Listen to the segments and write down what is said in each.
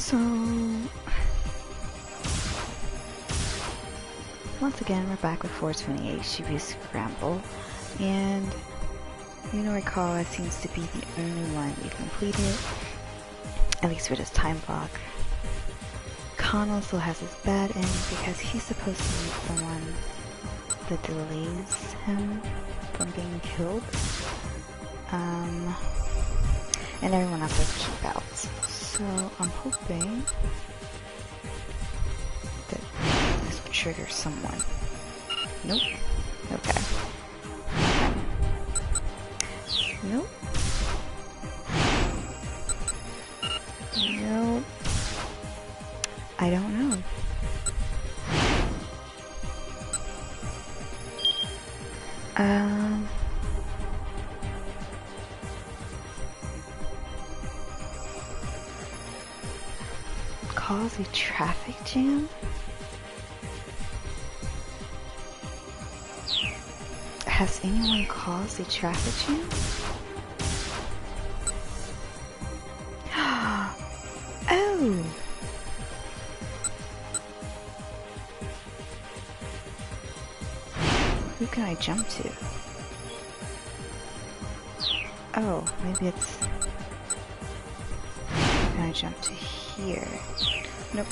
So, once again, we're back with 428 Shibuya Scramble, and recall it seems to be the only one we've completed, at least for this time block. Kano still has his bad end because he's supposed to be the one that delays him from being killed, and everyone else has keep outs. So I'm hoping that this will trigger someone. Nope. Okay. Nope. Nope. I don't know. Cause a traffic jam? Has anyone caused a traffic jam? Oh! Who can I jump to? Oh, maybe it's... Can I jump to here? Nope.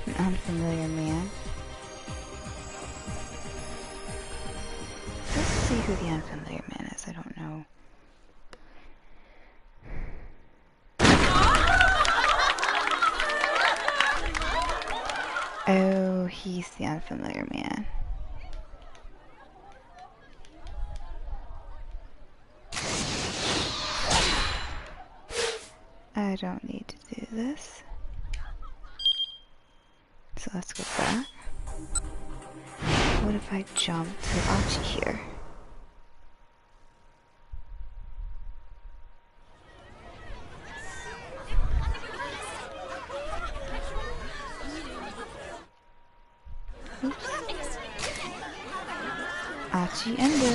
An unfamiliar man. Let's see who the unfamiliar man is. I don't know. Oh, he's the unfamiliar man. I don't need to do this. So let's go back. What if I jump to Achi here? Oops. Achi Endo.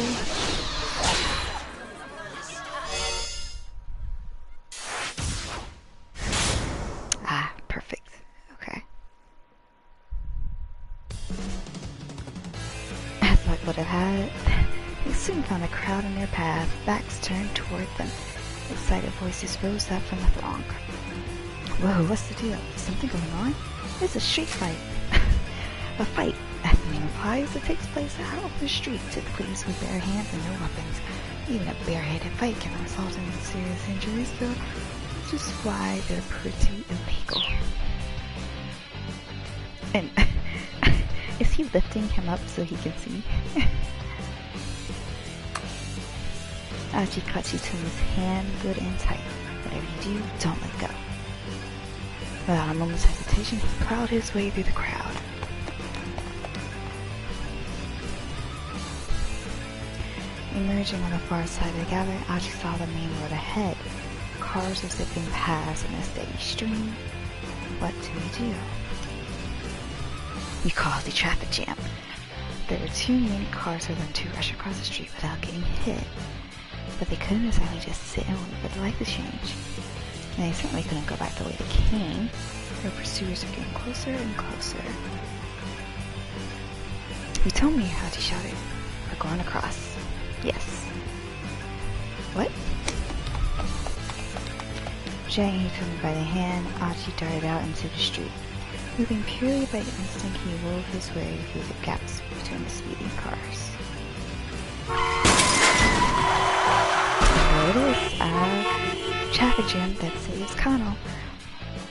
Would have had it. They soon found a crowd in their path, backs turned toward them. Excited voices rose up from the throng. Whoa, what's the deal? Is something going on? It's a street fight. A fight, as the name implies, it takes place out on the street, typically used with bare hands and no weapons. Even a barehanded fight can result in serious injuries, though, which is why they're pretty illegal. And is he lifting him up so he can see? Achi caught Shitomu's hand good and tight. Whatever you do, don't let go. Without a moment's hesitation, he plowed his way through the crowd. Emerging on the far side of the gathering, Achi saw the main road ahead. Cars were zipping past in a steady stream. What do we do? We caused a traffic jam. There were too many cars for them to rush across the street without getting hit. But they couldn't exactly just sit and wait for the light to change. And they certainly couldn't go back the way they came. Their pursuers were getting closer and closer. You told me, Achi shouted. We're going across. Yes. What? Dragging Hitomi by the hand, Achi darted out into the street. Moving purely by instinct, he wove his way through the gaps between the speeding cars. There it is, traffic jam that saves Kano.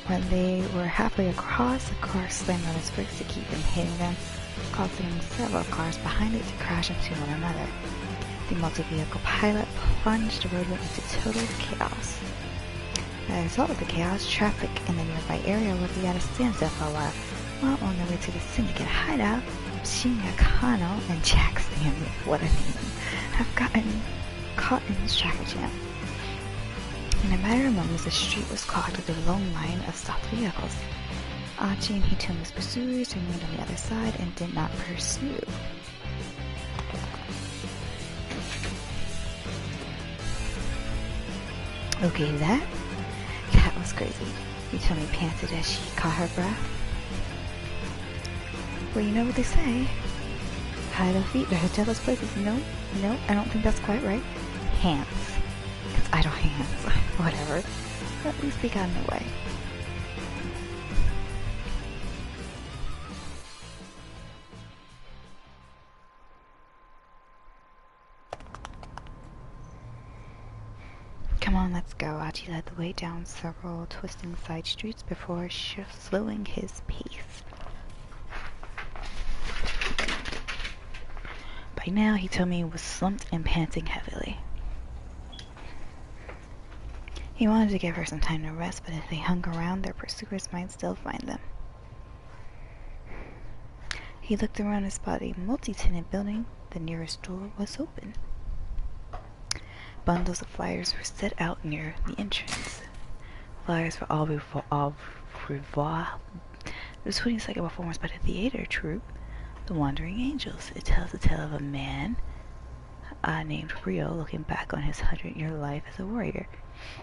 When they were halfway across, the car slammed on its brakes to keep from hitting them, causing several cars behind it to crash into one another. The multi-vehicle pilot plunged the roadway into total chaos. As a result of the chaos, traffic in the nearby area will be at a standstill for a while on their way to the syndicate hideout. Shinya Kano and Jack Stanley, what a name, have gotten caught in this traffic jam. In a matter of moments, the street was clogged with a long line of stopped vehicles. Achi and Hitomi's pursuers remained on the other side and did not pursue. Okay, that was crazy. Yutomi panted as she caught her breath. Well, you know what they say. Hide of feet are the devil's places. No, I don't think that's quite right. Hands. It's idle hands. Whatever. At least we got in the way. Come on, let's go. Achi led the way down several twisting side streets before slowing his pace. By now, Hitomi was slumped and panting heavily. He wanted to give her some time to rest, but if they hung around, their pursuers might still find them. He looked around and spotted a multi-tenant building. The nearest door was open. Bundles of flyers were set out near the entrance. Flyers for all revoir. The 22nd performance by the theater troupe, The Wandering Angels. It tells the tale of a man named Rio looking back on his 100-year life as a warrior.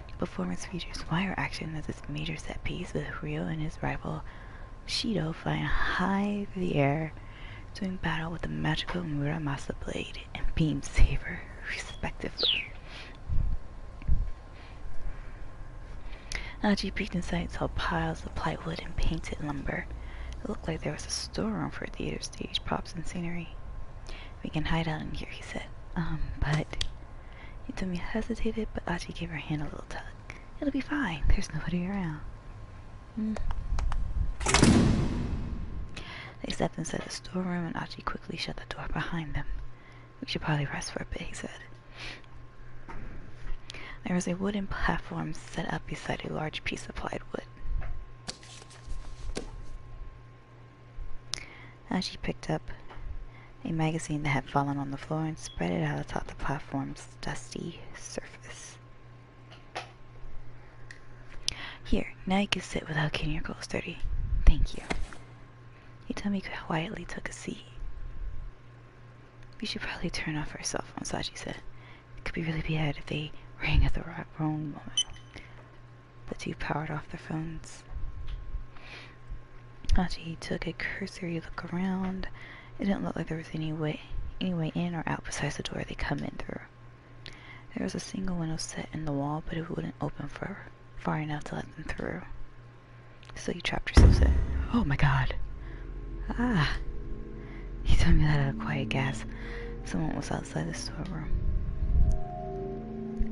The performance features fire action as its major set piece, with Rio and his rival Shido flying high through the air, doing battle with the magical Muramasa blade and beam saber, respectively. Achi peeked inside and saw piles of plywood and painted lumber. It looked like there was a storeroom for theater stage props and scenery. We can hide out in here, he said. But... Hitomi hesitated, but Achi gave her hand a little tug. It'll be fine. There's nobody around. They stepped inside the storeroom, and Achi quickly shut the door behind them. We should probably rest for a bit, he said. There was a wooden platform set up beside a large piece of plywood. Achi picked up a magazine that had fallen on the floor and spread it out atop the platform's dusty surface. Here, now you can sit without getting your clothes dirty. Thank you. Hitomi quietly took a seat. We should probably turn off our cell phones, Achi said. It could be really bad if they rang at the wrong moment. The two powered off their phones. Achi took a cursory look around. It didn't look like there was any way in or out besides the door they come in through. There was a single window set in the wall, but it wouldn't open far enough to let them through. So you trapped yourselves in. Oh my god. Ah. He told me that at a quiet gasp. Someone was outside the storeroom.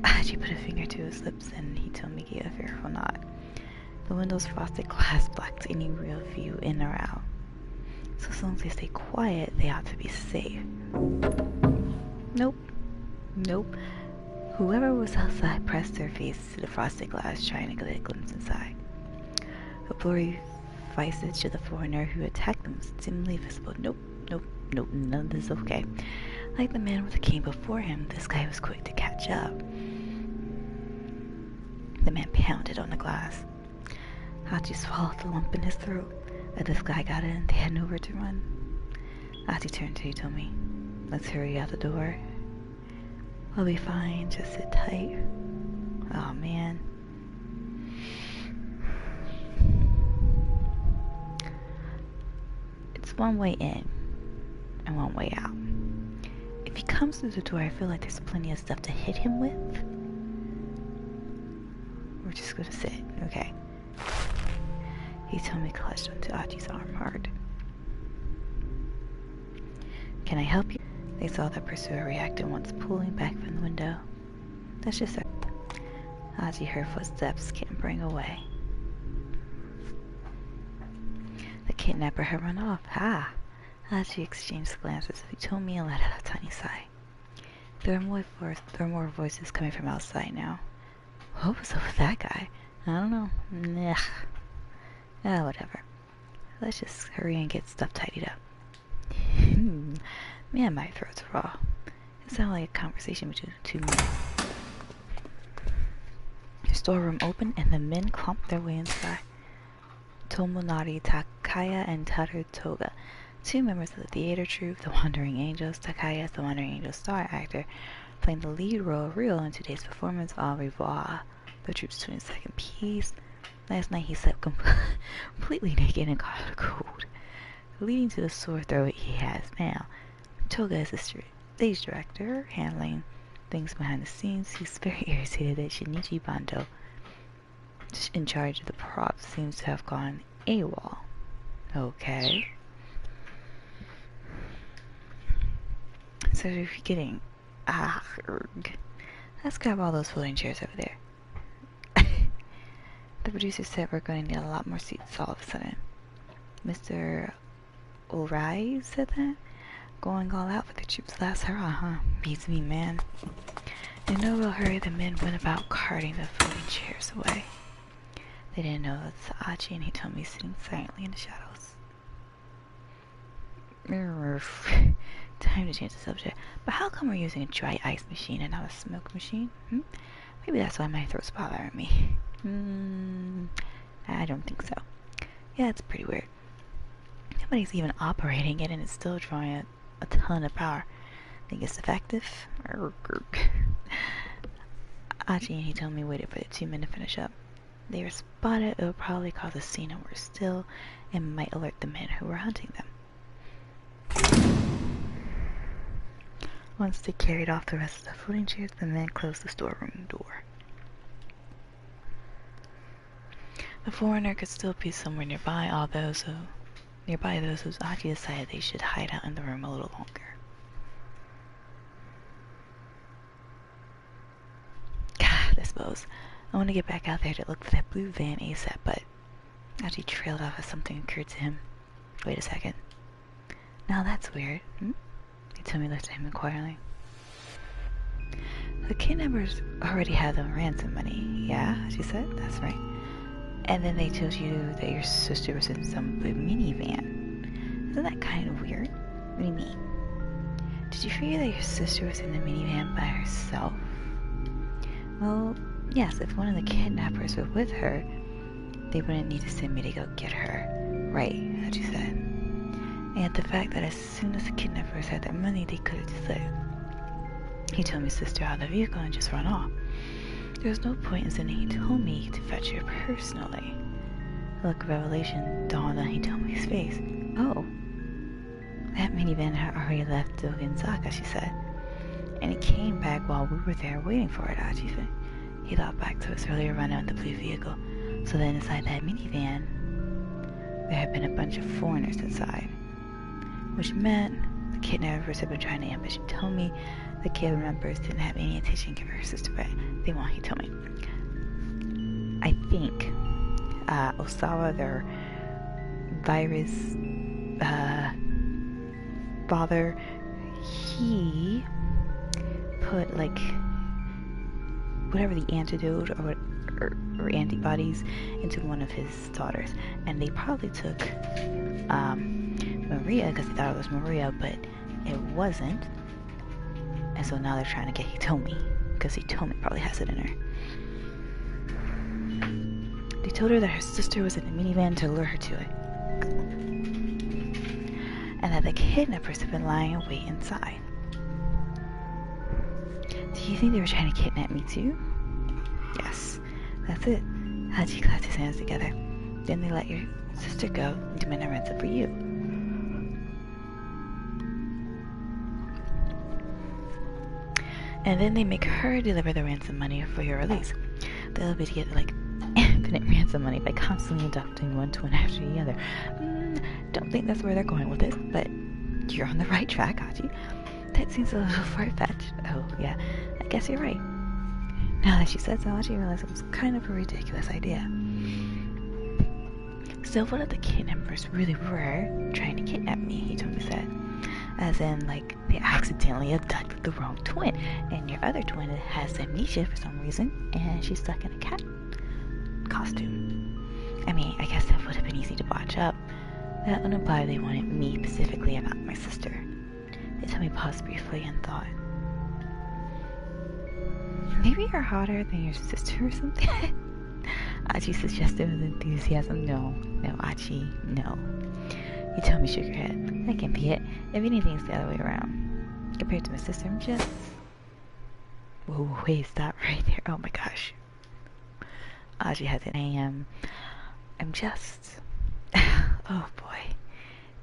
Achi put a finger to his lips and he told me a fearful nod. The window's frosted glass blocked any real view in or out. So as long as they stay quiet, they ought to be safe. Nope. Whoever was outside pressed their face to the frosted glass, trying to get a glimpse inside. A blurry visage of the foreigner who attacked them was dimly visible. Nope, none of this is okay. Like the man with the cane before him, this guy was quick to catch up. The man pounded on the glass. Achi swallowed the lump in his throat. As this guy got in, they had nowhere to run. Achi turned to Hitomi. Let's hurry out the door. We'll be fine, just sit tight. Oh man. It's one way in and one way out. If he comes through the door, I feel like there's plenty of stuff to hit him with. We're just gonna sit, okay? Hitomi clutched onto Achi's arm hard. Can I help you? They saw the pursuer react at once, pulling back from the window. That's just her. Achi heard footsteps scampering away. The kidnapper had run off. Ha! Achi exchanged glances with Hitomi and let out a tiny sigh. There were more voices coming from outside now. What was up with that guy? I don't know. Nah. Whatever. Let's just hurry and get stuff tidied up. Man, my throat's raw. It sounded like a conversation between two men. The storeroom opened and the men clumped their way inside. Tomonari Takaya and Taru Toga, two members of the theater troupe, The Wandering Angels. Takaya is the Wandering Angels star actor, playing the lead role of Rio in today's performance, Au Revoir, the troops to his second piece. Last night he slept completely naked and caught a cold, leading to the sore throat he has now. Toga is the stage director, handling things behind the scenes. He's very irritated that Shinichi Bando, in charge of the props, seems to have gone AWOL. Okay. So you're getting... Let's grab all those folding chairs over there. The producer said we're going to need a lot more seats all of a sudden. Mr. O'Reilly said that? Going all out for the troops' last hurrah, huh? Beats me, man. In no real hurry, the men went about carting the folding chairs away. They didn't know it was Achi, and he told me sitting silently in the shadows. Time to change the subject. But how come we're using a dry ice machine and not a smoke machine? Maybe that's why my throat's bothering me. I don't think so. Yeah, it's pretty weird. Nobody's even operating it and it's still drawing a ton of power. Think it's effective? Achi and he told me waited for the 2 men to finish up. They were spotted, it would probably cause a scene and were still and might alert the men who were hunting them. Once they carried off the rest of the folding chairs, the men closed the storeroom door. The foreigner could still be somewhere nearby, those whose Achi decided they should hide out in the room a little longer. God, I suppose. I want to get back out there to look for that blue van ASAP, but Achi trailed off as something occurred to him. Wait a second. Now that's weird. He told me to look at him inquiringly. The kidnappers already have the ransom money. Yeah, she said. That's right. And then they told you that your sister was in some blue minivan. Isn't that kind of weird? What do you mean? Did you figure that your sister was in the minivan by herself? Well, yes, if one of the kidnappers were with her, they wouldn't need to send me to go get her. Right, as you said. And the fact that as soon as the kidnappers had their money, they could have just said, he told me sister out of the vehicle and just run off. There was no point in sending he told me to fetch her personally. A look of revelation dawned on he told me his face. Oh, that minivan had already left Dogenzaka, she said. And it came back while we were there waiting for it, Achi said. He thought back to his earlier run out in the blue vehicle. So then inside that minivan, there had been a bunch of foreigners inside. Which meant the kidnappers had been trying to ambush. He told me the kidnappers didn't have any intention to give her sister back. They won't, he told me. I think Osawa, their virus father, he put like whatever the antidote or antibodies into one of his daughters, and they probably took Maria because they thought it was Maria, but it wasn't. And so now they're trying to get Hitomi, because Hitomi probably has it in her. They told her that her sister was in the minivan to lure her to it. And that the kidnappers have been lying in wait inside. Do you think they were trying to kidnap me too? Yes, that's it. Hachi clapped his hands together. Then they let your sister go and demand a ransom for you. And then they make her deliver the ransom money for your release. They'll be to get like infinite ransom money by constantly inducting one twin after the other. Don't think that's where they're going with this, but you're on the right track, Achi. That seems a little far-fetched. Oh, yeah, I guess you're right. Now that she said so, Achi realized it was kind of a ridiculous idea. So what if the kidnappers really were trying to kidnap me, he told me said. As in, like, they accidentally abducted the wrong twin, and your other twin has amnesia for some reason, and she's stuck in a cat costume. I mean, I guess that would have been easy to botch up. That would imply they wanted me specifically about my sister. They told me pause briefly and thought, maybe you're hotter than your sister or something? Achi suggested with enthusiasm. No, Achi, no. You told me, shook her head. That can't be it. If anything, it's the other way around. Compared to my sister, I'm just... Whoa, wait, stop right there. Oh my gosh. Achi has an I'm just... Oh boy.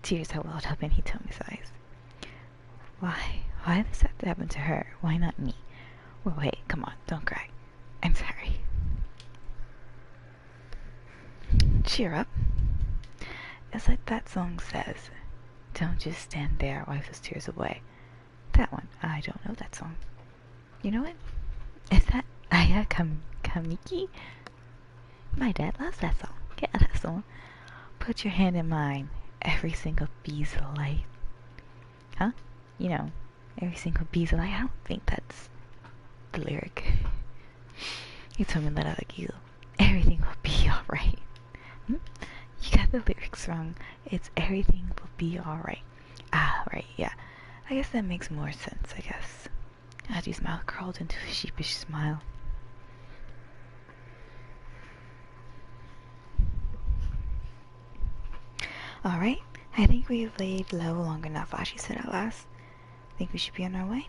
Tears had welled up in Hitomi's eyes. Why? Why did this have to happen to her? Why not me? Well, wait, come on, don't cry. I'm sorry. Cheer up. It's like that song says. Don't just stand there, wipe those tears away. That one. I don't know that song. You know what? Is that Aya Kamiki? My dad loves that song. Yeah, that song. Put your hand in mine. Every single bee's a light. Huh? You know, every single bee's a light. I don't think that's the lyric. You told me that I like you. Everything will be alright. You got the lyrics wrong. It's everything will be alright. Ah, right, yeah. I guess that makes more sense, I guess. Achi's mouth curled into a sheepish smile. Alright, I think we've laid low long enough, Achi said at last. Think we should be on our way?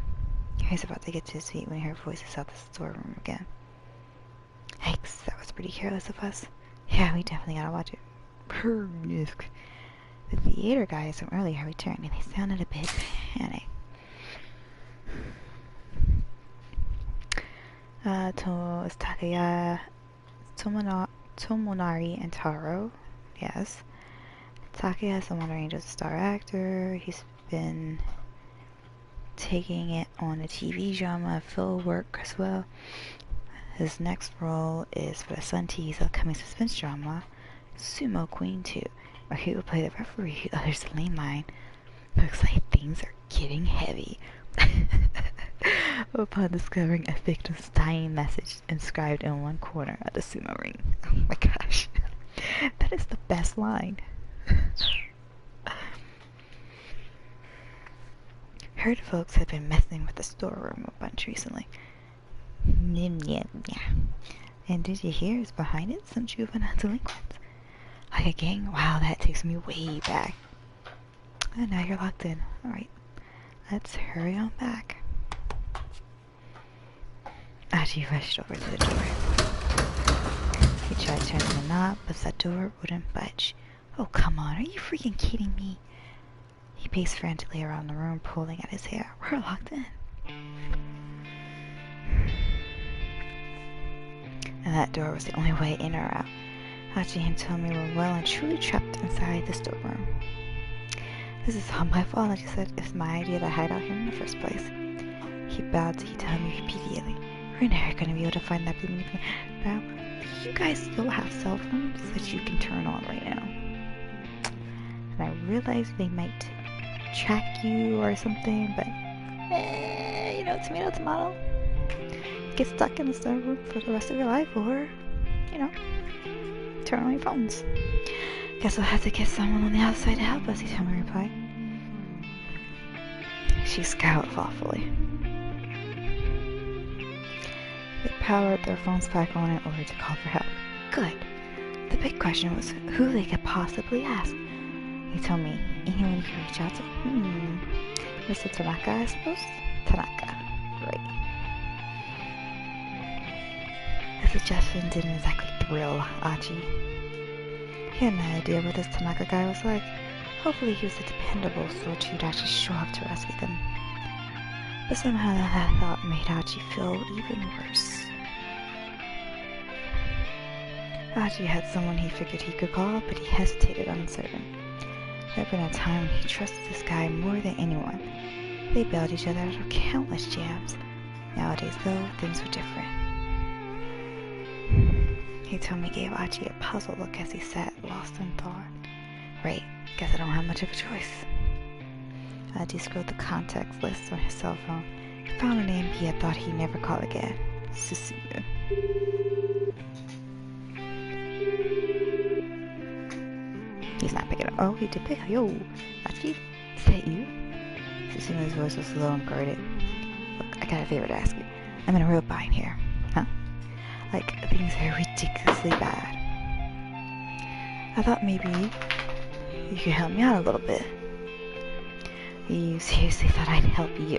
He was about to get to his feet when he heard voices out the storeroom again. Yikes, that was pretty careless of us. Yeah, we definitely gotta watch it. The theater guys from earlier returned and they sounded a bit panicked. Takaya, Tomonari, and Taro. Yes. Takaya is the Wonder Angel's star actor. He's been taking it on a TV drama, film work as well. His next role is for the Sun TV's upcoming suspense drama, Sumo Queen 2, where he will play the referee, others the lane line. Looks like things are getting heavy. Upon discovering a victim's dying message inscribed in one corner of the sumo ring. Oh my gosh. That is the best line. Heard folks have been messing with the storeroom a bunch recently. And did you hear is behind it some juvenile delinquents? Like a gang? Wow, that takes me way back. And now you're locked in. Alright, let's hurry on back. Achi rushed over to the door. He tried turning the knob, but that door wouldn't budge. Oh, come on, are you freaking kidding me? He paced frantically around the room, pulling at his hair. We're locked in. And that door was the only way in or out. Achi and Tomi were well and truly trapped inside the storeroom. This is all my fault, Achi said. It's my idea to hide out here in the first place. He bowed to Tomi repeatedly. We're never gonna be able to find that blooming thing. Now, you guys still have cell phones that you can turn on right now. And I realize they might track you or something, but you know, tomato, tomato. Get stuck in the storeroom for the rest of your life, or, you know, turn on your phones. Guess we'll have to get someone on the outside to help us, Tomi replied. She scowled thoughtfully. They powered their phones back on in order to call for help. Good. The big question was who they could possibly ask. He told me anyone you could reach out to. Mr. Tanaka, I suppose? Tanaka. Right. The suggestion didn't exactly thrill Achi. He had no idea what this Tanaka guy was like. Hopefully he was a dependable sort who'd actually show up to rescue them. But somehow that thought made Achi feel even worse. Achi had someone he figured he could call, but he hesitated, uncertain. There had been a time when he trusted this guy more than anyone. They bailed each other out of countless jams. Nowadays, though, things were different. Hitomi gave Achi a puzzled look as he sat, lost in thought. Right, guess I don't have much of a choice. Achi scrolled the contacts list on his cell phone and found a name he had thought he'd never call again. Susumu. He's not picking up. Oh, he did pick up. Yo, Achi, is that you? Susumu's voice was low and guarded. Look, I got a favor to ask you. I'm in a real bind here. Huh? Like, things are ridiculously bad. I thought maybe you could help me out a little bit. You seriously thought I'd help you?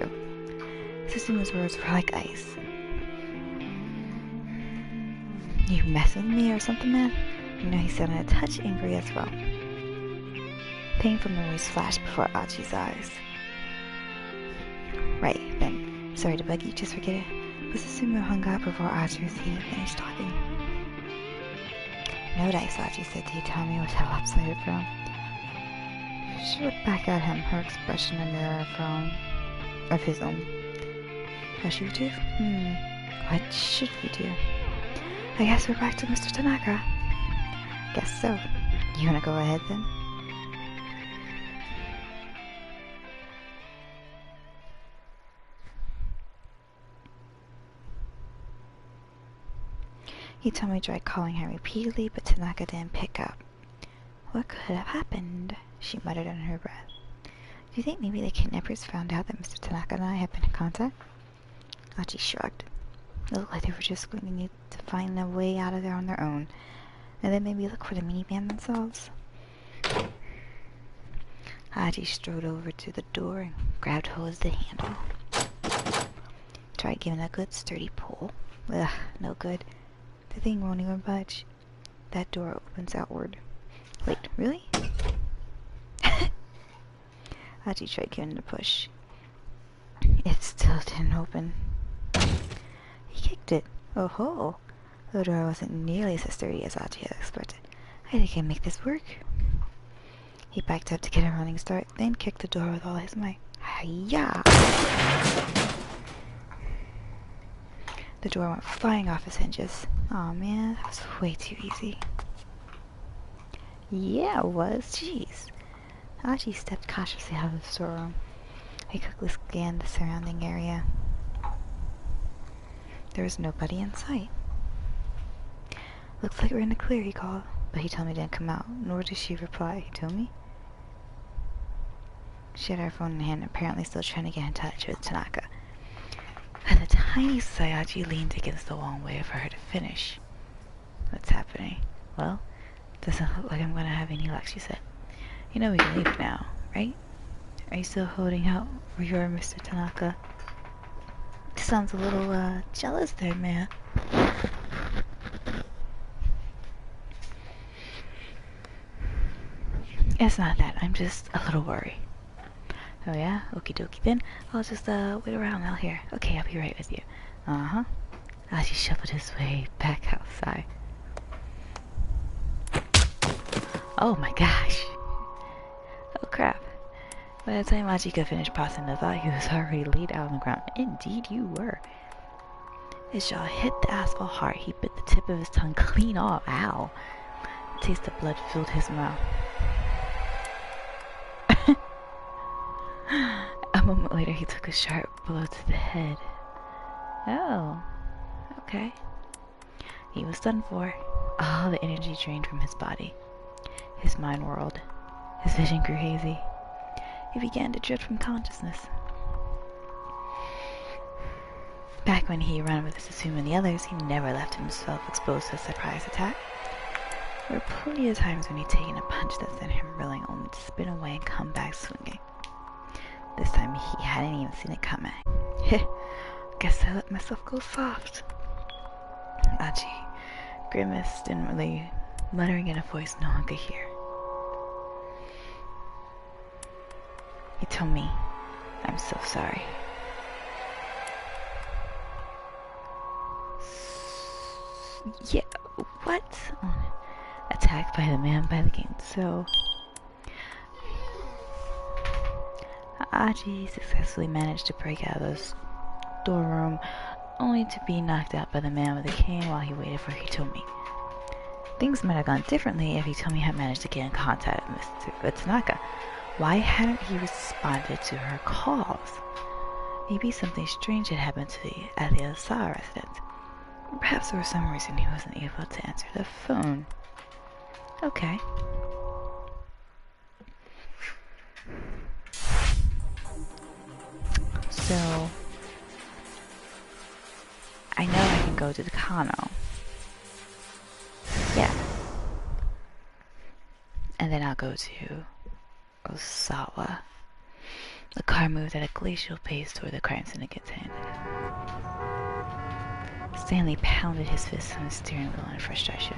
Susumu's words were like ice. You messing with me or something, man? You know, he sounded a touch angry as well. Painful memories flashed before Achi's eyes. Right, then. Sorry to bug you, just forget it. But Susumu hung up before Achi was even finished talking. No dice, Achi said. Do you tell me what that lopsided frown? She looked back at him, her expression a mirror of his own. How should we do? What should we do? I guess we're back to Mr. Tanaka. Guess so. You wanna go ahead then? He told me to try calling her repeatedly, but Tanaka didn't pick up. What could have happened? She muttered under her breath. Do you think maybe the kidnappers found out that Mr. Tanaka and I have been in contact? Achi shrugged. It looked like they were just going to need to find a way out of there on their own, and then maybe look for the minivan themselves. Achi strode over to the door and grabbed hold of the handle. Tried giving it a good sturdy pull. Ugh, no good. The thing won't even budge. That door opens outward. Wait, really? Achi tried giving it a push. It still didn't open. He kicked it. Oh ho! The door wasn't nearly as sturdy as Achi had expected. I think I can make this work. He backed up to get a running start, then kicked the door with all his might. Hi-ya! The door went flying off its hinges. Aw man, that was way too easy. Yeah, it was. Jeez. Achi stepped cautiously out of the storeroom. He quickly scanned the surrounding area. There was nobody in sight. Looks like we're in the clear, he called, but he told me he didn't come out, nor did she reply. He told me? She had her phone in hand, apparently still trying to get in touch with Tanaka. With a tiny sigh, Achi leaned against the wall and waited for her to finish. What's happening? Well, doesn't look like I'm gonna have any luck, she said. You know we can leave now, right? Are you still holding out for your Mr. Tanaka? Sounds a little, jealous there, man. It's not that, I'm just a little worried. Oh yeah? Okie dokie then. I'll just, wait around out here. Okay, I'll be right with you. Uh-huh. Achi shuffled his way back outside. Oh my gosh. Oh crap. By the time Achi could finish processing the thought, he was already laid out on the ground. Indeed you were. His jaw hit the asphalt hard. He bit the tip of his tongue clean off. Ow. A taste of blood filled his mouth. A moment later, he took a sharp blow to the head. Oh. Okay. He was done for. All the energy drained from his body. His mind whirled. His vision grew hazy. He began to drift from consciousness. Back when he ran with Susumu and the others, he never left himself exposed to a surprise attack. There were plenty of times when he'd taken a punch that sent him reeling, only to spin away and come back swinging. This time he hadn't even seen it coming. Guess I let myself go soft. Achi grimaced inwardly, muttering in a voice no one could hear. He told me, I'm so sorry. Yeah, what? Attacked by the man by the gate, so... Achi successfully managed to break out of the storeroom, only to be knocked out by the man with the cane while he waited for Hitomi. Things might have gone differently if Hitomi had managed to get in contact with Mr. Tanaka. Why hadn't he responded to her calls? Maybe something strange had happened at the Osawa residence. Perhaps there was some reason he wasn't able to answer the phone. Okay. So, I know I can go to the Kano. Yeah. And then I'll go to Osawa. The car moved at a glacial pace toward the crime syndicate's hand. Stanley pounded his fist on the steering wheel in frustration.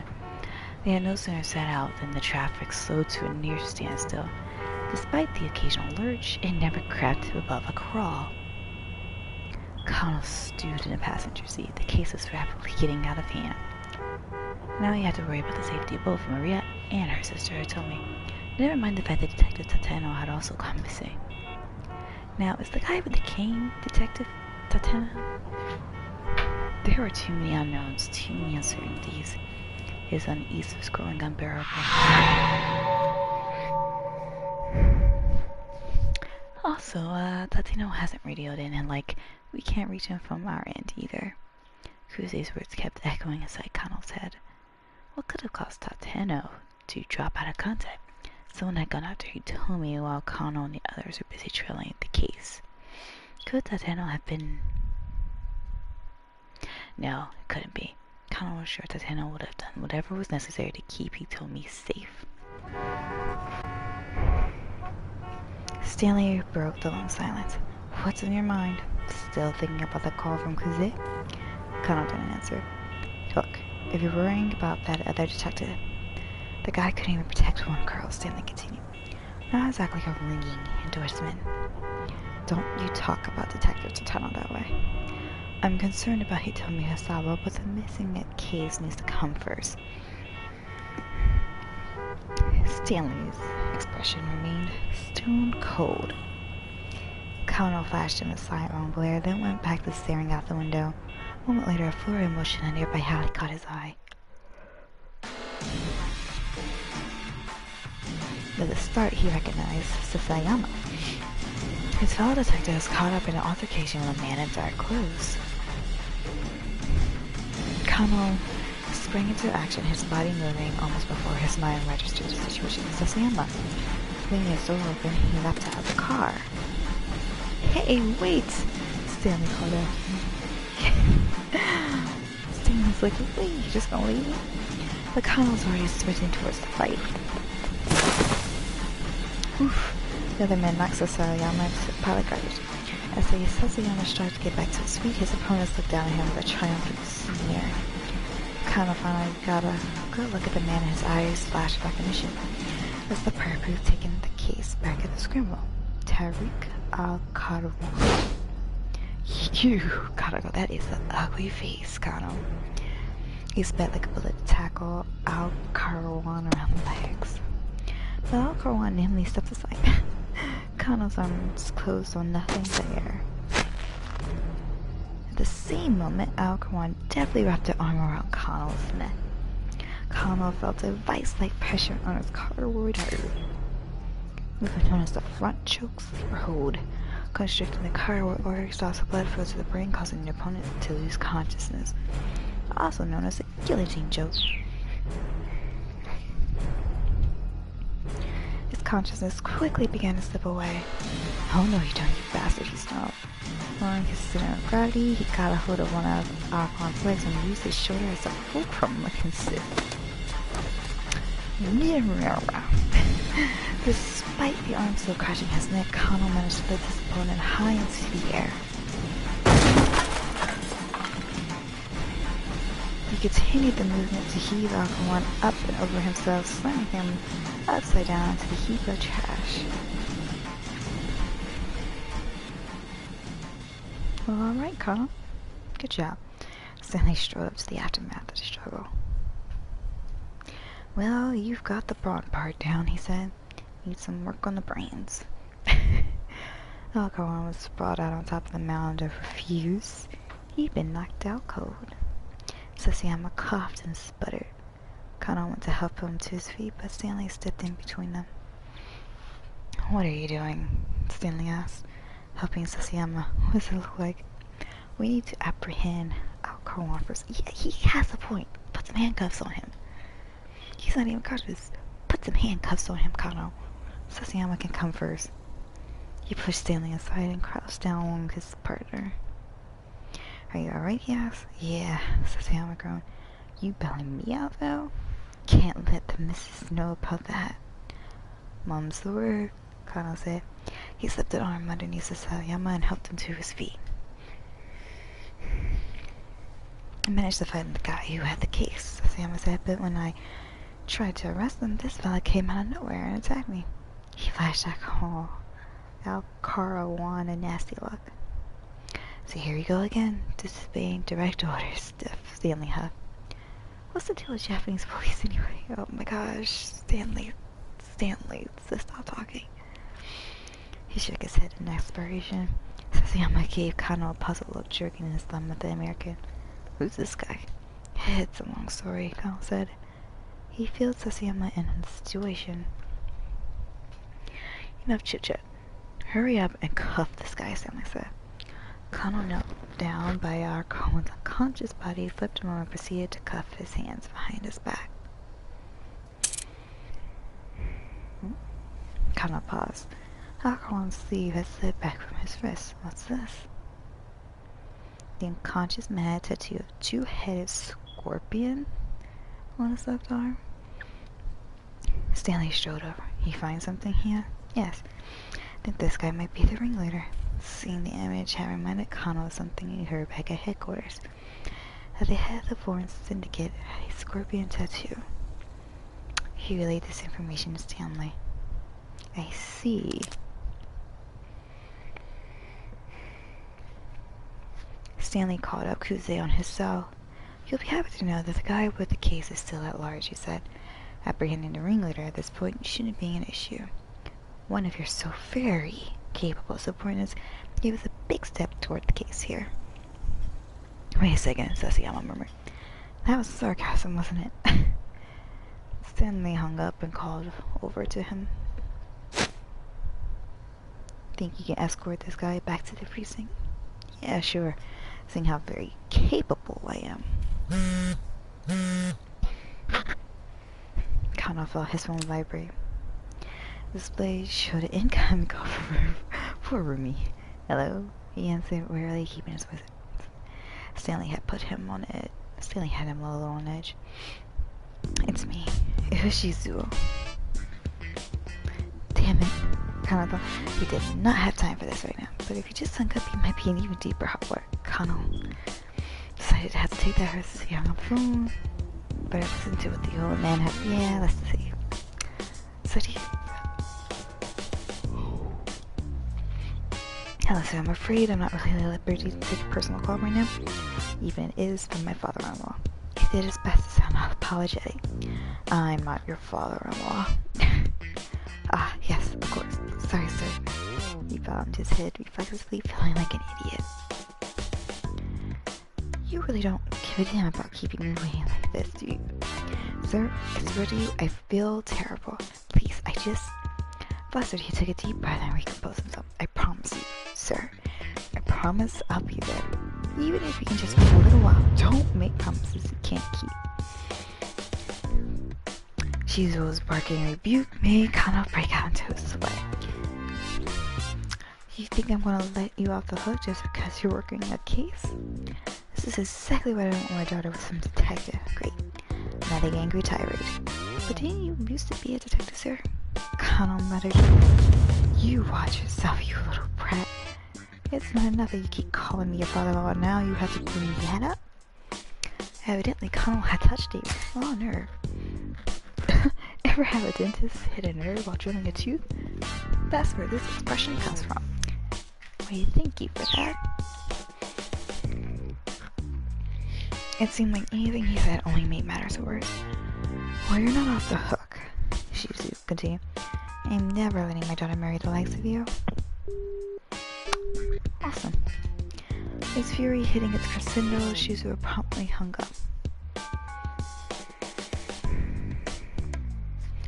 They had no sooner set out than the traffic slowed to a near standstill. Despite the occasional lurch, it never crept above a crawl. Connell stewed in the passenger seat. The case was rapidly getting out of hand. Now he had to worry about the safety of both Maria and her sister, who told me. Never mind the fact that Detective Tateno had also gone missing. Now, is the guy with the cane Detective Tateno? There were too many unknowns, too many uncertainties. His unease was growing unbearable. Also, Tateno hasn't radioed in, and we can't reach him from our end either. Kuze's words kept echoing inside Connell's head. What could have caused Tateno to drop out of contact? Someone had gone after Hitomi while Connell and the others were busy trailing the case. Could Tateno have been... No, it couldn't be. Connell was sure Tateno would have done whatever was necessary to keep Hitomi safe. Stanley broke the long silence. What's on your mind? Still thinking about the call from Kuze? Connell didn't answer. Look, if you're worrying about that other detective, the guy couldn't even protect one girl, Stanley continued. Not exactly a ringing endorsement. Don't you talk about Detective Tateno that way. I'm concerned about Hitomi Hasawa, but the missing case needs to come first. Stanley's expression remained stone cold. Connell flashed him a sidelong glare, then went back to staring out the window. A moment later, a flurry of motion on nearby alley caught his eye. With a start, he recognized Sasayama. His fellow detective was caught up in an altercation with a man in dark clothes. Connell sprang into action, his body moving almost before his mind registered the situation. Sasayama. Leaving his door open, he leapt out of the car. Hey, wait! Stanley called out. Stanley's like, wait, you just gonna leave me? But Connell's already sprinting towards the fight. Oof. The other man knocks Sasayama into the pilot garbage. As Sasayama strives to get back to his feet, his opponents look down at him with a triumphant sneer. Connell finally got a good look at the man, and his eyes flashed recognition. As the prayer proof taking the case back at the scramble. Tariq Al-Karwan. You gotta go, that is an ugly face, Connell. He spat like a bullet to tackle Al-Karwan around the legs. But Al-Karwan nimbly stepped aside. Connell's arms closed on nothing but air. At the same moment, Al-Karwan deftly wrapped her arm around Connell's neck. Connell felt a vice-like pressure on his carotid artery. Movement known as the front choke sleeper hold, constricting the carotid artery stops the blood flow to the brain, causing the opponent to lose consciousness. Also known as the guillotine choke. His consciousness quickly began to slip away. Oh no, you don't, you bastard, he snarled. Lowering his center of gravity, he got a hold of one of Alcon's legs and used his shoulder as a fulcrum looking stick. Despite the arm still crushing his neck, Connell managed to lift his opponent high into the air. He continued the movement to heave Alcon up and over himself, slamming him upside down into the heap of trash. Well, alright, Connell. Good job. Stanley strode up to the aftermath of the struggle. Well, you've got the brawn part down, he said. Need some work on the brains. Alcon was brought out on top of the mound of refuse. He'd been knocked out cold. Sasayama coughed and sputtered. Connell went to help him to his feet, but Stanley stepped in between them. What are you doing? Stanley asked, helping Sasayama. What does it look like? We need to apprehend Alcon first. Yeah, he has a point. Put some handcuffs on him. He's not even conscious. Put some handcuffs on him, Connell. Sasayama can come first. He pushed Stanley aside and crouched down along his partner. Are you alright, he asked. Yeah, Sasayama groaned. You bailing me out, though? Can't let the missus know about that. Mum's the word, Connell said. He slipped an arm underneath Sasayama and helped him to his feet. managed to find the guy who had the case, Sam said, but when I tried to arrest him, this fella came out of nowhere and attacked me. He flashed Alcara won a nasty look. So here we go again, disobeying direct orders, Stanley huffed. What's the deal with Japanese police anyway? Oh my gosh, Stanley, stop talking. He shook his head in expiration. Sasayama gave Kano a puzzled look, jerking his thumb at the American. Who's this guy? It's a long story, Kano said. He filled Sasayama in on the situation. Enough chit-chat. Hurry up and cuff this guy, Stanley said. Kano knelt down by our Cohen's unconscious body, flipped him over, and proceeded to cuff his hands behind his back. Kano paused. Alcaron's sleeve had slid back from his wrist. What's this? The unconscious man had a tattoo of a two-headed scorpion on his left arm. Stanley strode over. You find something here? Yes. I think this guy might be the ringleader. Seeing the image had reminded Kano of something he heard back at headquarters. That the head of the foreign syndicate had a scorpion tattoo. He relayed this information to Stanley. I see. Stanley called up Kuze on his cell. You'll be happy to know that the guy with the case is still at large, he said. Apprehending the ringleader at this point shouldn't be an issue. One of your so very capable subordinates gave us a big step toward the case here. Wait a second, Sasayama murmured. That was sarcasm, wasn't it? Stanley hung up and called over to him. Think you can escort this guy back to the precinct? Yeah, sure. Seeing how very capable I am. Kano felt his phone vibrate. The display showed an incoming call for Rumi. Hello? He answered wearily, keeping his voice. Stanley had him a little on edge. It's me. It was Shizuo. Damn it. Kano thought he did not have time for this right now. But if he just hung up, he might be in even deeper hot water. Kano decided to have to take that horse young on the phone. But I listened to what the old man had. Yeah, let's see. So Hello, sir. I'm afraid I'm not really at liberty to take a personal call right now. Even it is from my father-in-law. He did his best to sound apologetic. I'm not your father-in-law. Ah, yes, of course. Sorry, sir. He bowed his head reflexively, feeling like an idiot. You really don't give a damn about keeping me waiting like this, do you? Sir, I swear to you, I feel terrible. Please, Flustered, he took a deep breath and recomposed himself. I promise you, sir. I promise I'll be there. Even if you can just wait a little while. Don't make promises you can't keep. Shizuo's barking rebuke made Kano break out into a sweat. You think I'm gonna let you off the hook just because you're working a case? This is exactly what I want my daughter with some detective. Great. Nothing angry tirade. But didn't you used to be a detective, sir? Kano muttered. You watch yourself, you little brat. It's not enough that you keep calling me your father-in-law. Now you have to bring that up? Evidently, Kano had touched a raw nerve. Ever have a dentist hit a nerve while drilling a tooth? That's where this expression comes from. Wait, thank you for that. It seemed like anything he said only made matters worse. Well, you're not off the hook, Shizuo continued. I'm never letting my daughter marry the likes of you. Awesome. His fury hitting its crescendo, Shizuo promptly hung up.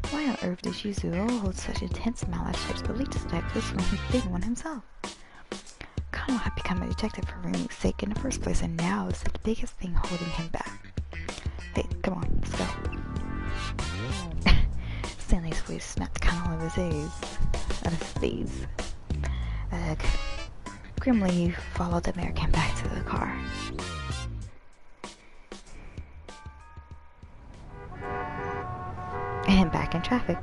Why on earth did Shizuo hold such intense malice towards the leech detectives when he did one himself? Kano had become a detective for Rumi's sake in the first place, and now it's the biggest thing holding him back. Hey, come on, let's go. Stanley's voice snapped Kano out of his face. Grimly, he followed the American back to the car. And back in traffic.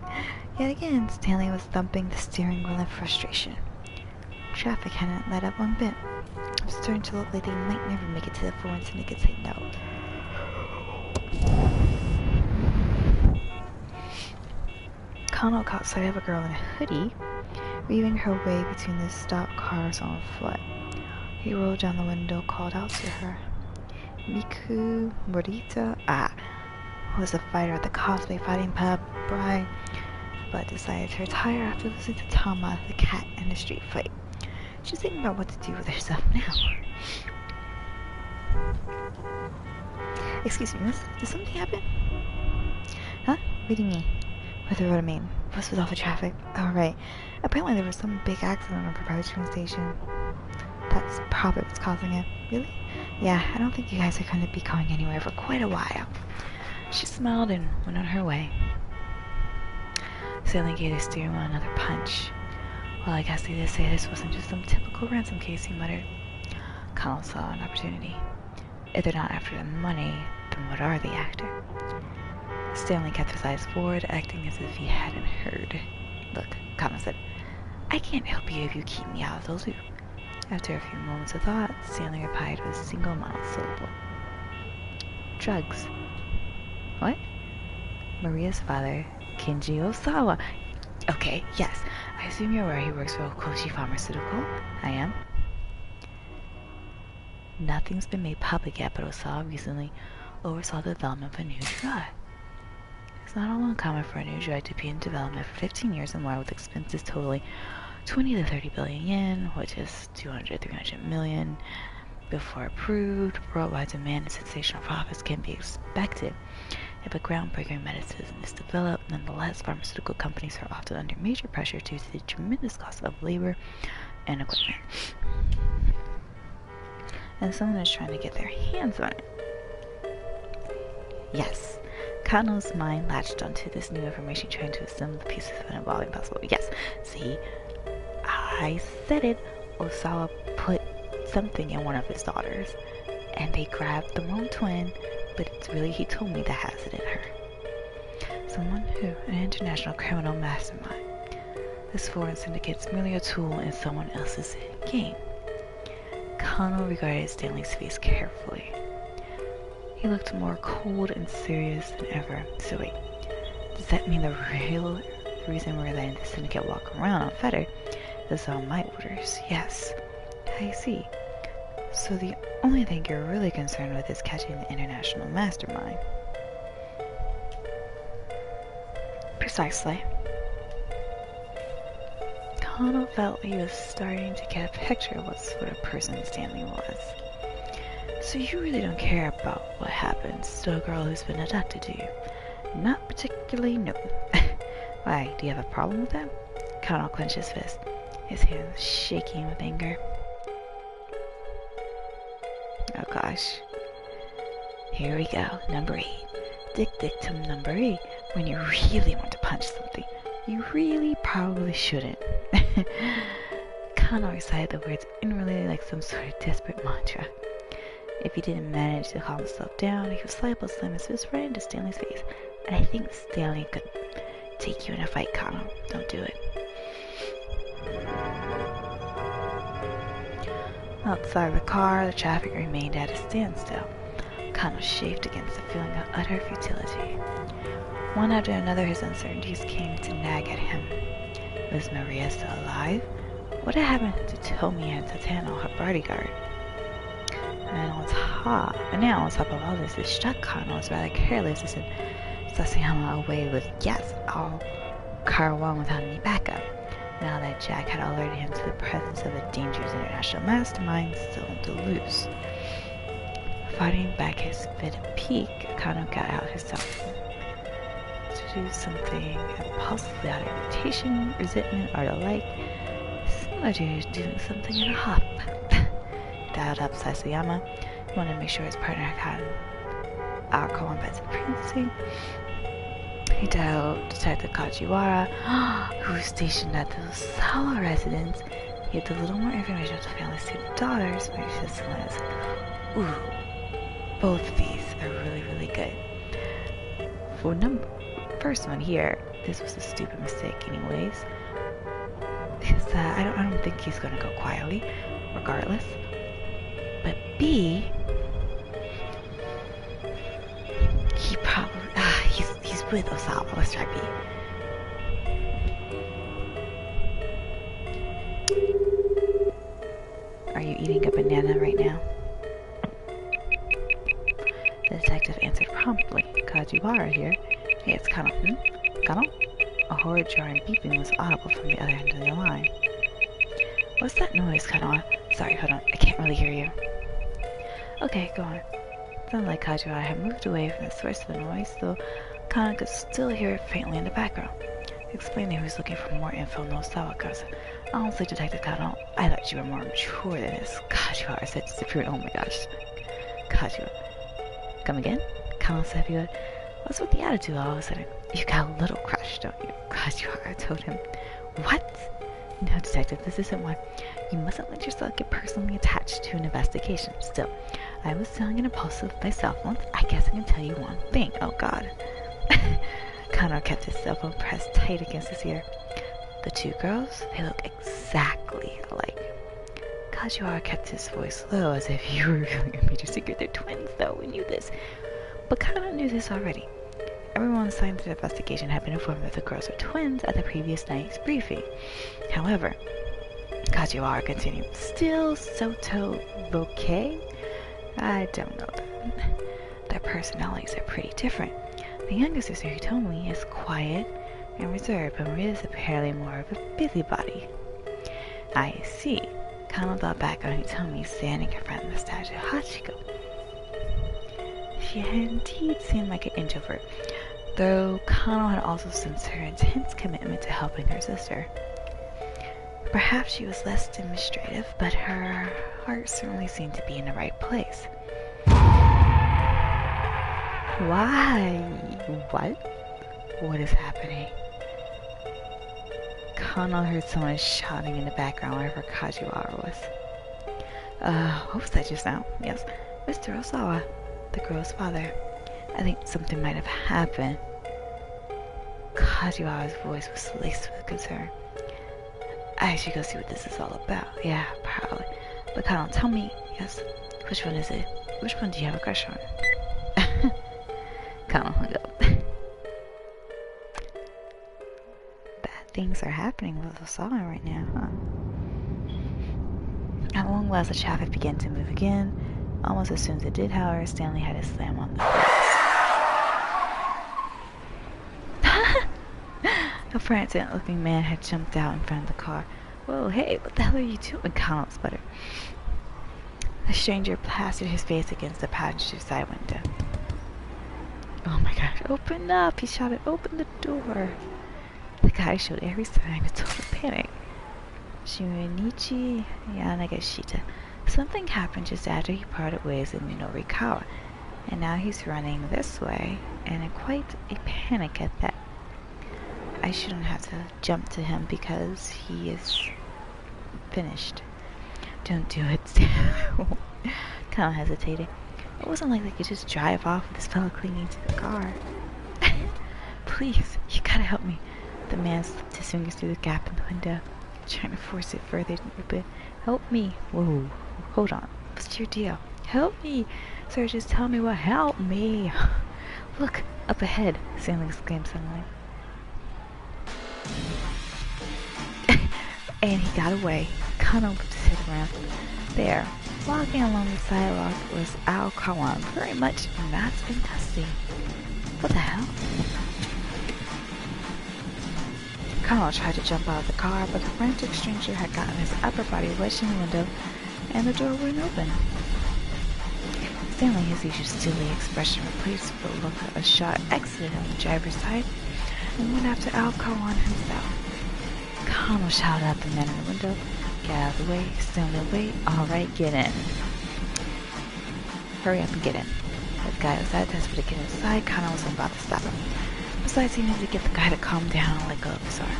Yet again, Stanley was thumping the steering wheel in frustration. Traffic hadn't let up one bit. It was starting to look like they might never make it to the foreign syndicate site. No. Kano caught sight of a girl in a hoodie, weaving her way between the stopped cars on foot. He rolled down the window, called out to her. Miku Morita was a fighter at the cosplay fighting pub, Brian, but decided to retire after losing to Tama, the cat, in a street fight. She's thinking about what to do with herself now. Excuse me, miss, did something happen? Huh? What do you mean? What do I mean? What's with all the traffic? Oh, right. Apparently there was some big accident on Proposed train station. That's probably what's causing it. Really? Yeah, I don't think you guys are going to be going anywhere for quite a while. She smiled and went on her way. Stanley gave the steering wheel another punch. Well, I guess they did say this wasn't just some typical ransom case, he muttered. Colin saw an opportunity. If they're not after the money, then what are they after? Stanley kept his eyes forward, acting as if he hadn't heard. Look, Colin said, I can't help you if you keep me out of the loop. After a few moments of thought, Stanley replied with a single monosyllable. Drugs. What? Maria's father, Kenji Osawa. Okay, yes. I assume you're aware he works for Okoshi Pharmaceutical. I am. Nothing's been made public yet, but Osawa recently oversaw the development of a new drug. It's not all uncommon for a new drug to be in development for 15 years or more, with expenses totaling 20 to 30 billion yen, which is 200 to 300 million. Before approved, worldwide demand and sensational profits can be expected if a groundbreaking medicine is developed. Nonetheless, pharmaceutical companies are often under major pressure due to the tremendous cost of labor and equipment. And someone is trying to get their hands on it. Yes. Kano's mind latched onto this new information, trying to assemble the pieces of an evolving puzzle. Yes, see, I said it. Osawa put something in one of his daughters, and they grabbed the wrong twin, but it's really he told me that has it in her. Someone who, an international criminal mastermind. This foreign syndicate's merely a tool in someone else's game. Kano regarded Stanley's face carefully. He looked more cold and serious than ever. So wait, does that mean the real reason we're letting the syndicate walk around unfettered is on my orders? Yes. I see. So the only thing you're really concerned with is catching the international mastermind. Precisely. Kano felt he was starting to get a picture of what sort of person Stanley was. So you really don't care about what happens to a girl who's been abducted, do you? Not particularly, no. Why, do you have a problem with that? Kano clenched his fist, his hands shaking with anger. Oh gosh. Here we go, number 8. Dictum number 8. When you really want to punch something, you really probably shouldn't. Kano recited the words inwardly like some sort of desperate mantra. If he didn't manage to calm himself down, he would slap a slam his fist right into Stanley's face. And I think Stanley could take you in a fight, Kano. Don't do it. Outside the car, the traffic remained at a standstill. Kano chafed against the feeling of utter futility. One after another, his uncertainties came to nag at him. Was Maria still alive? What had happened to Tomi and Tatano, her bodyguard? And now on top of all this, it struck Kano as rather careless to send Sasayama away with, yes, I'll car one without any backup. Now that Jack had alerted him to the presence of a dangerous international mastermind still on the loose. Fighting back his fit of pique, Kano got out his cell phone. To do something impulsively out of irritation, resentment, or the like, similar to doing something in a huff. Dialed up Sasayama. He wanted to make sure his partner had gotten alcohol and bed pregnancy. He dialed Detective Kajiwara, who was stationed at the Osawa residence. He had a little more information about the family's 2 daughters, but he said something as, ooh, both of these are really, really good. For first one here, this was a stupid mistake anyways. Because I don't think he's gonna go quietly, regardless. But B, he probably, he's with Osawa, let's try B. Yana right now. The detective answered promptly. Kajiwara here. Hey, it's Kano. Kano? A horrid jarring beeping was audible from the other end of the line. What's that noise, Kano? Sorry, hold on. I can't really hear you. Okay, go on. It sounded like Kajiwara had moved away from the source of the noise, though Kano could still hear it faintly in the background. Explaining he was looking for more info, no Sawaka's. Honestly, Detective Kano, I thought you were more mature than this. Kajiwara said disappearing. Oh my gosh. Kajiwara. Come again? Kano said he would. What's with the attitude all of a sudden? You got a little crush, don't you? Kajiwara told him. What? No, Detective, this isn't one. You mustn't let yourself get personally attached to an investigation. Still, I was young and impulsive myself once. I guess I can tell you one thing. Oh God. Kano kept his cell phone pressed tight against his ear. The two girls, they look exactly alike. Kajiwara kept his voice low, as if you were revealing a major secret. They're twins, though. We knew this. But Kano knew this already. Everyone assigned to the investigation had been informed that the girls were twins at the previous night's briefing. However, Kajiwara continued, still Soto bouquet? I don't know that. Their personalities are pretty different. The younger sister who told me is quiet and reserved, but Maria is apparently more of a busybody. I see. Kano thought back on who told me standing in front of the statue of Hachiko. She had indeed seemed like an introvert, though Kano had also sensed her intense commitment to helping her sister. Perhaps she was less demonstrative, but her heart certainly seemed to be in the right place. Why? What? What is happening? Kano heard someone shouting in the background wherever Kajiwara was. What was that just now? Yes, Mr. Osawa, the girl's father. I think something might have happened. Kajiwara's voice was laced with concern. I should go see what this is all about. Yeah, probably. But Kano, tell me, yes, which one is it? Which one do you have a crush on? Kano hung up. Bad things are happening with Osawa right now, huh? At long last, the traffic began to move again. Almost as soon as it did, however, Stanley had his slam on the brakes. A frantic-looking man had jumped out in front of the car. Whoa, hey, what the hell are you doing? Kano sputtered. The stranger plastered his face against the passenger side window. Oh my gosh, open up! He shouted, open the door! The guy showed every sign of total panic. Shunichi Yanagashita. Something happened just after he parted ways with Minorikawa, and now he's running this way, and in quite a panic at that. I shouldn't have to jump to him because he is finished. Don't do it. Kano hesitated. It wasn't like they could just drive off with this fellow clinging to the car. Please, you gotta help me. The man slipped his fingers through the gap in the window, trying to force it further to open. Help me. Whoa, hold on. What's your deal? Help me. Sir, just tell me what. Help me. Look, up ahead, Stanley exclaimed suddenly. And he got away. Kano put his head around. There, walking along the sidewalk was Al Kawan, very much not and dusty. What the hell? Kano tried to jump out of the car, but the frantic stranger had gotten his upper body wedged in the window, and the door wouldn't open. Stanley, his usual steely expression replaced with a look of a shot, exited on the driver's side and went after Al Kawan himself. Kano shouted at the man in the window, "Get out of the way, Stanley, wait, alright, get in. Hurry up and get in." The guy was that desperate to get inside, Kano wasn't about to stop him. Besides, he needed to get the guy to calm down and let go of his arm.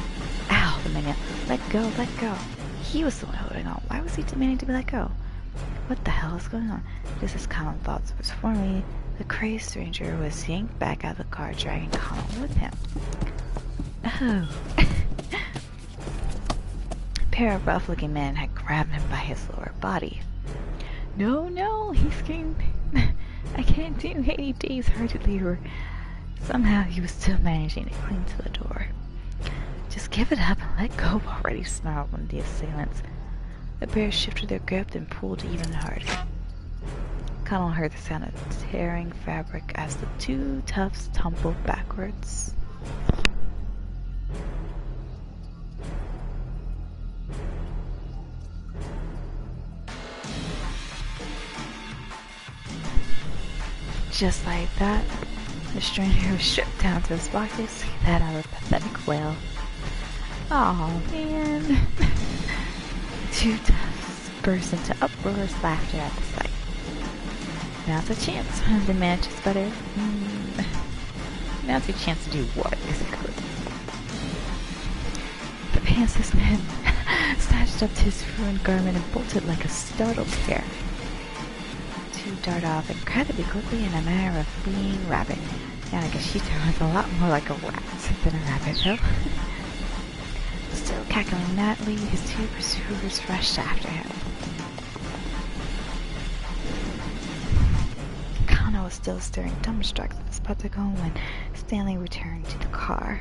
Ow, the man yelled, "Let go, let go." He was the one holding on. Why was he demanding to be let go? What the hell is going on? Just as Kano's thoughts was forming, the crazed stranger was yanked back out of the car, dragging Kano with him. Oh. A pair of rough-looking men had grabbed him by his lower body. "No, no," he screamed. "I can't do 80 days hard labor." Somehow he was still managing to cling to the door. "Just give it up and let go already," snarled one of the assailants. The pair shifted their grip and pulled even harder. Connell heard the sound of tearing fabric as the two toughs tumbled backwards. Just like that, the stranger was stripped down to his boxers. He let out a pathetic wail. Oh man. The two toughs burst into uproarious laughter at the sight. Now's a chance, the man just sputtered. Now's your chance to do what, exactly? The pantsless man snatched up his ruined garment and bolted like a startled hare. To dart off incredibly quickly in a manner of fleeing rabbit. Yeah, I guess she was a lot more like a rat than a rabbit, though. Still cackling madly, his two pursuers rushed after him. Connell was still staring dumbstruck at the spectacle when Stanley returned to the car.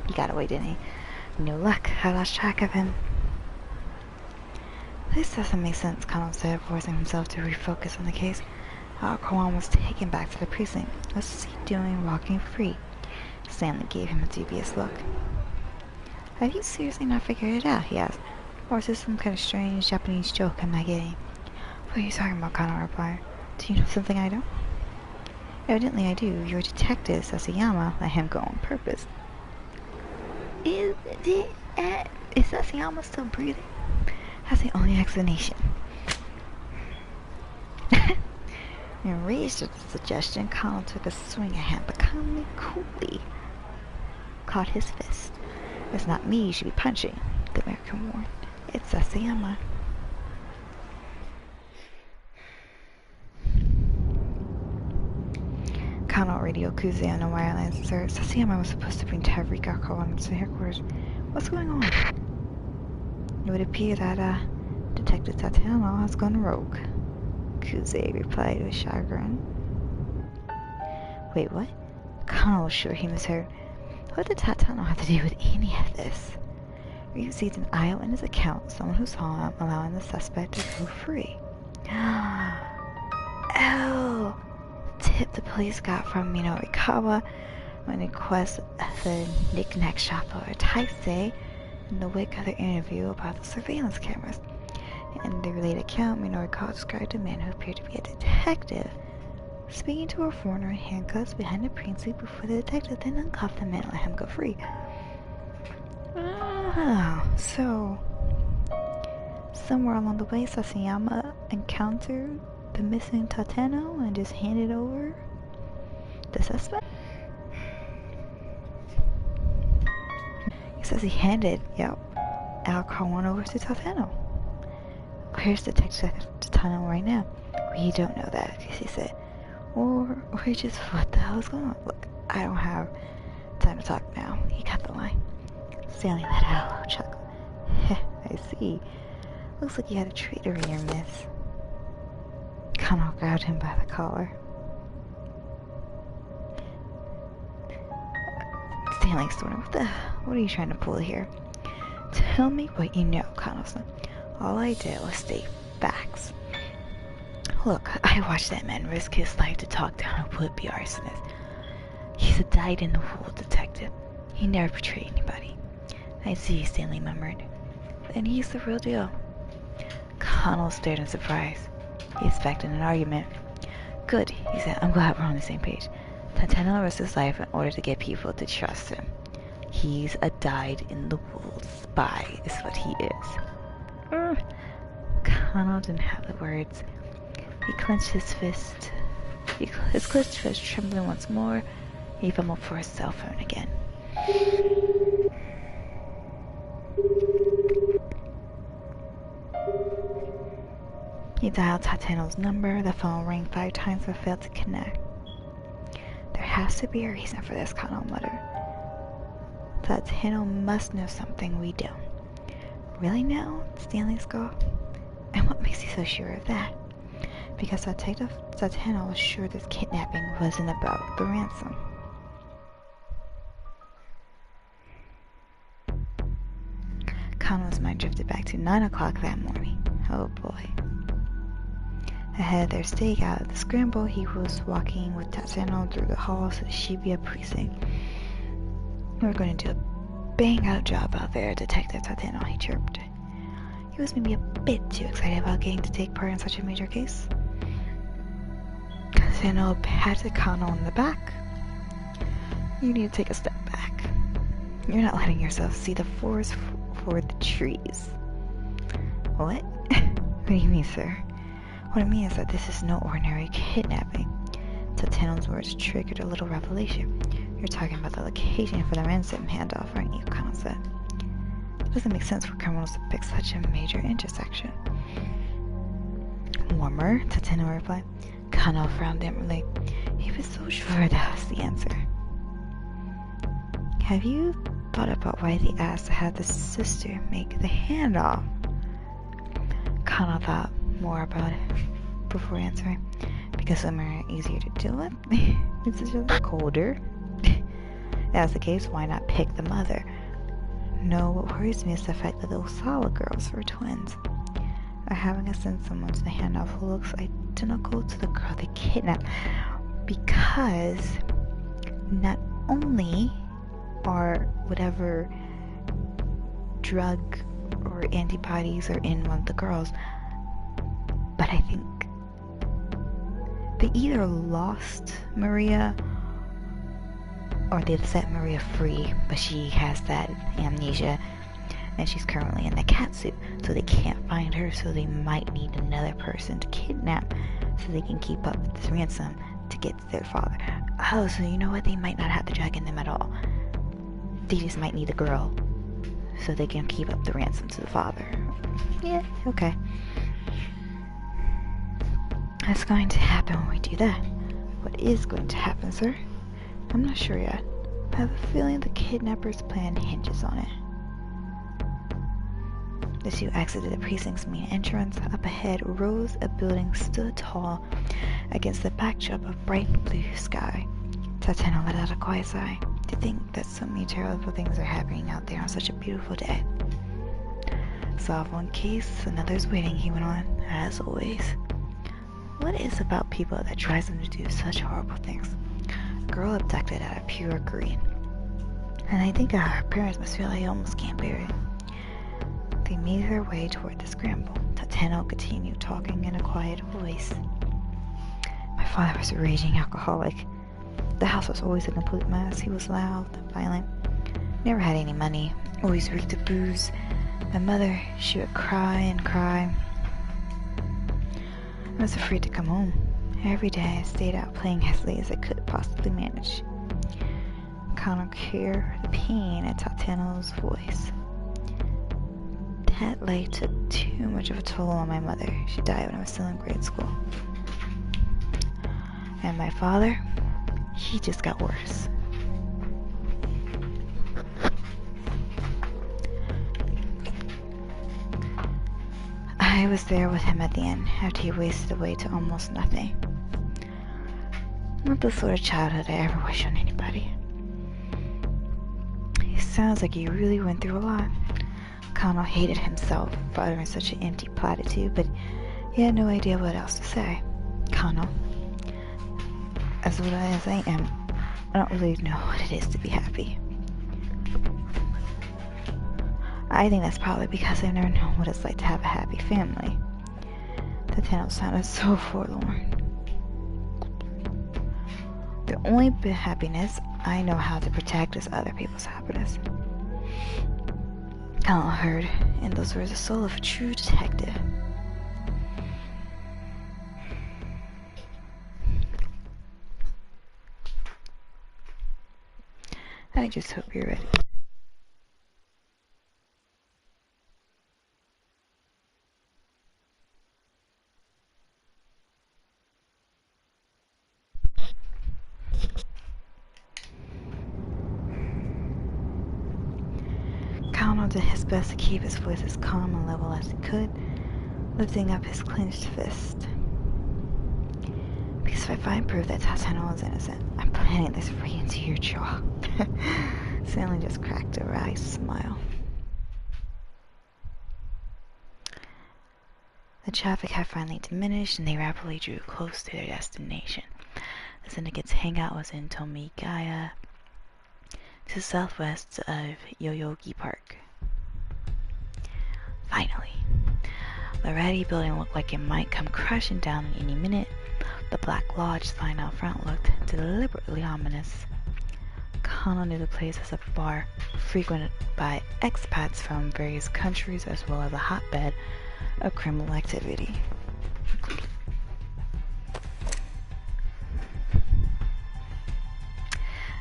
He got away, didn't he? No luck. I lost track of him. This doesn't make sense, Connell said, forcing himself to refocus on the case. Kawan was taken back to the precinct. What's he doing walking free? Stanley gave him a dubious look. Have you seriously not figured it out? He asked. Or is this some kind of strange Japanese joke I'm not getting? What are you talking about? Connell replied. Do you know something I don't? Evidently I do. Your detective, Sasayama, let him go on purpose. Is Sasayama still breathing? That's the only explanation. Enraged at the suggestion, Connell took a swing at him, but calmly, coolly caught his fist. It's not me you should be punching, the American warned. It's Sasayama. Connell radioed Kuze on the wireless. Sir, Sasayama was supposed to bring Tavrika Kawan to headquarters. What's going on? It would appear that, Detective Tatano has gone rogue. Kuze replied with chagrin. Wait, what? Connell was sure he misheard. What did Tatano have to do with any of this? We received an eyewitness account, someone who saw him allowing the suspect to go free. Oh! Tip the police got from Minorikawa when they requested the knick-knack shop or Taisei in the wake of their interview about the surveillance cameras. In the related account, Minorikawa described a man who appeared to be a detective speaking to a foreigner in handcuffs behind the precinct before the detective then uncuffed the man and let him go free. So somewhere along the way, Sasayama encountered the missing Tateno and just handed over the suspect? He says he handed, Al Kawan over to Tateno. Where's Detective Tateno right now? We don't know that, he said. Or just what the hell is going on? Look, I don't have time to talk now. He cut the line. Stanley let out a chuckle. I see. Looks like you had a traitor in your midst. Connell grabbed him by the collar. Stanley snorted. What are you trying to pull here? Tell me what you know, Connell said. All I did was state facts. Look, I watched that man risk his life to talk down a would-be arsonist. He's a dyed-in-the-wool detective. He never betrayed anybody. I see, Stanley murmured. Then he's the real deal. Connell stared in surprise. He expected an argument. Good, he said. I'm glad we're on the same page. Tateno risked his life in order to get people to trust him. He's a dyed-in-the-wool spy, is what he is. Connell didn't have the words. He clenched his fist. His clenched fist trembling once more. He fumbled for his cell phone again. He dialed Tateno's number. The phone rang 5 times but failed to connect. There has to be a reason for this, Connell muttered. Tateno must know something we don't. Really now? Stanley scoffed. And what makes you so sure of that? Because Detective Tateno was sure this kidnapping wasn't about the ransom. Kano's mind drifted back to 9 o'clock that morning. Oh boy. Ahead of their stakeout at the Scramble, he was walking with Tateno through the halls of the Shibuya precinct. "We're going to do a bang-out job out there, Detective Tateno," he chirped. He was maybe a bit too excited about getting to take part in such a major case. Tateno patted Kano on the back. "You need to take a step back. You're not letting yourself see the forest for the trees." "What?" "What do you mean, sir?" "What I mean is that this is no ordinary kidnapping." Tateno's words triggered a little revelation. "You're talking about the location for the ransom handoff, aren't you?" Kano said. "It doesn't make sense for criminals to pick such a major intersection." "Warmer," Tateno replied. Kano frowned inwardly. He was so sure that was the answer. "Have you thought about why they asked to have the sister make the handoff?" Kano thought more about it before answering. "Because women are easier to deal with? It's just colder." "If that's the case, why not pick the mother?" "No, what worries me is the fact that those Sawa girls were twins. They're having us send someone to the handoff who looks identical to the girl they kidnapped, because not only are whatever drug or antibodies are in one of the girls, but I think they either lost Maria or they've set Maria free, but she has that amnesia and she's currently in the cat suit, so they can't find her, so they might need another person to kidnap so they can keep up with this ransom to get to their father." "Oh, so you know what? They might not have the drug in them at all. They just might need a girl so they can keep up the ransom to the father." "Yeah, okay. That's going to happen when we do that." "What is going to happen, sir?" "I'm not sure yet. I have a feeling the kidnapper's plan hinges on it." The two exited the precinct's main entrance. Up ahead, rows of buildings stood tall against the backdrop of bright blue sky. Tateno let out a quiet sigh. To think that so many terrible things are happening out there on such a beautiful day. "Solve one case, another's waiting," he went on, as always. What is about people that drives them to do such horrible things? A girl abducted out of pure greed. And I think her parents must feel they almost can't bear it. They made their way toward the Scramble. Tateno continued talking in a quiet voice. "My father was a raging alcoholic. The house was always a complete mess. He was loud, violent, never had any money, always reeked of booze. My mother, she would cry and cry. I was afraid to come home. Every day I stayed out playing as late as I could possibly manage." Kano could hear the pain in Tateno's voice. "That life took too much of a toll on my mother. She died when I was still in grade school. And my father, he just got worse." "I was there with him at the end, after he wasted away to almost nothing. Not the sort of childhood I ever wish on anybody." "It sounds like you really went through a lot." Kano hated himself for uttering such an empty platitude, but he had no idea what else to say. "Kano, as old as I am, I don't really know what it is to be happy. I think that's probably because I've never known what it's like to have a happy family." Tateno sounded so forlorn. "The only bit of happiness I know how to protect is other people's happiness." Kano heard in those words the soul of a true detective. I just hope you're ready. Kano did his best to keep his voice as calm and level as he could, lifting up his clenched fist. "Because if I find proof that Tateno is innocent, I'm planting this right into your jaw." Stanley just cracked a wry smile. The traffic had finally diminished, and they rapidly drew close to their destination. The syndicate's hangout was in Tomigaya, to the southwest of Yoyogi Park. Finally, the ratty building looked like it might come crashing down any minute. The Black Lodge sign out front looked deliberately ominous. Kano knew the place as a bar frequented by expats from various countries, as well as a hotbed of criminal activity.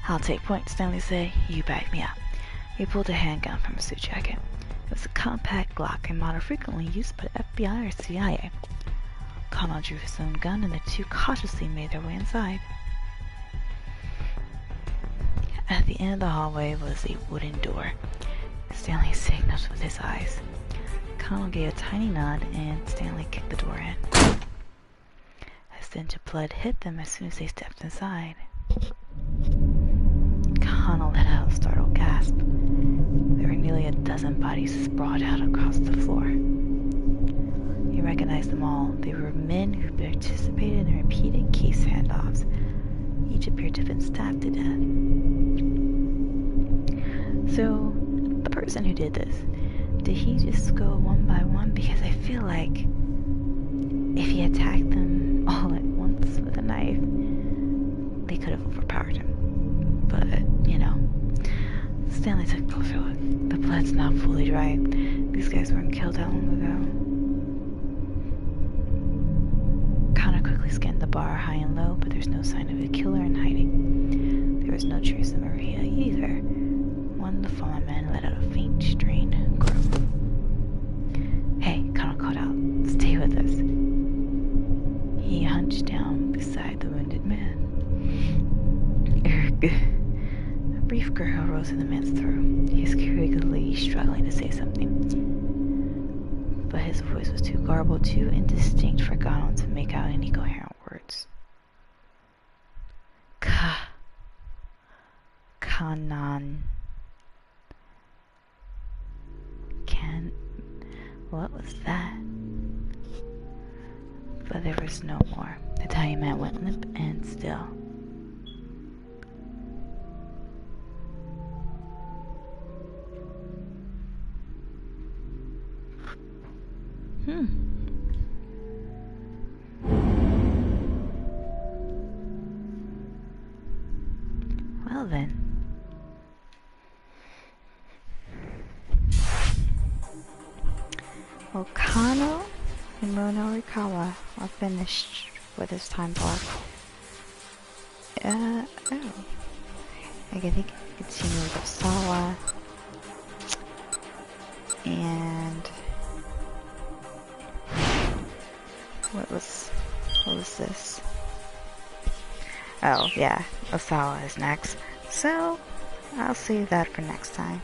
"I'll take point," Stanley said. "You back me up." He pulled a handgun from his suit jacket. It was a compact Glock, a model frequently used by the FBI or CIA. Kano drew his own gun, and the two cautiously made their way inside. At the end of the hallway was a wooden door. Stanley signaled with his eyes. Kano gave a tiny nod, and Stanley kicked the door in. A stench of blood hit them as soon as they stepped inside. Kano let out a startled gasp. There were nearly a dozen bodies sprawled out across the floor. He recognized them all. They were men who participated in repeated case handoffs. Each appeared to have been stabbed to death. So, the person who did this, did he just go one by one? Because I feel like if he attacked them all at once with a knife, they could have overpowered him. But, you know, Stanley took a closer look. The blood's not fully dry. These guys weren't killed that long ago. Connor quickly scanned the bar high and low, but there's no sign of a killer in hiding. There was no trace of Maria either. One of the fallen men let out a faint, strained groan. "Hey," Connor called out. "Stay with us." He hunched down beside the wounded man. "Eric." A brief gurgle rose in the man's throat. He was clearly struggling to say something, but his voice was too garbled, too indistinct for Kano to make out any coherent words. Kanan. What was that? But there was no more. The tiny man went limp and still. Well then. Well, Kano and Morikawa are finished with his time block. Oh. I think he continued with Sawa. And what was this? Oh yeah, Osawa is next. So I'll save that for next time.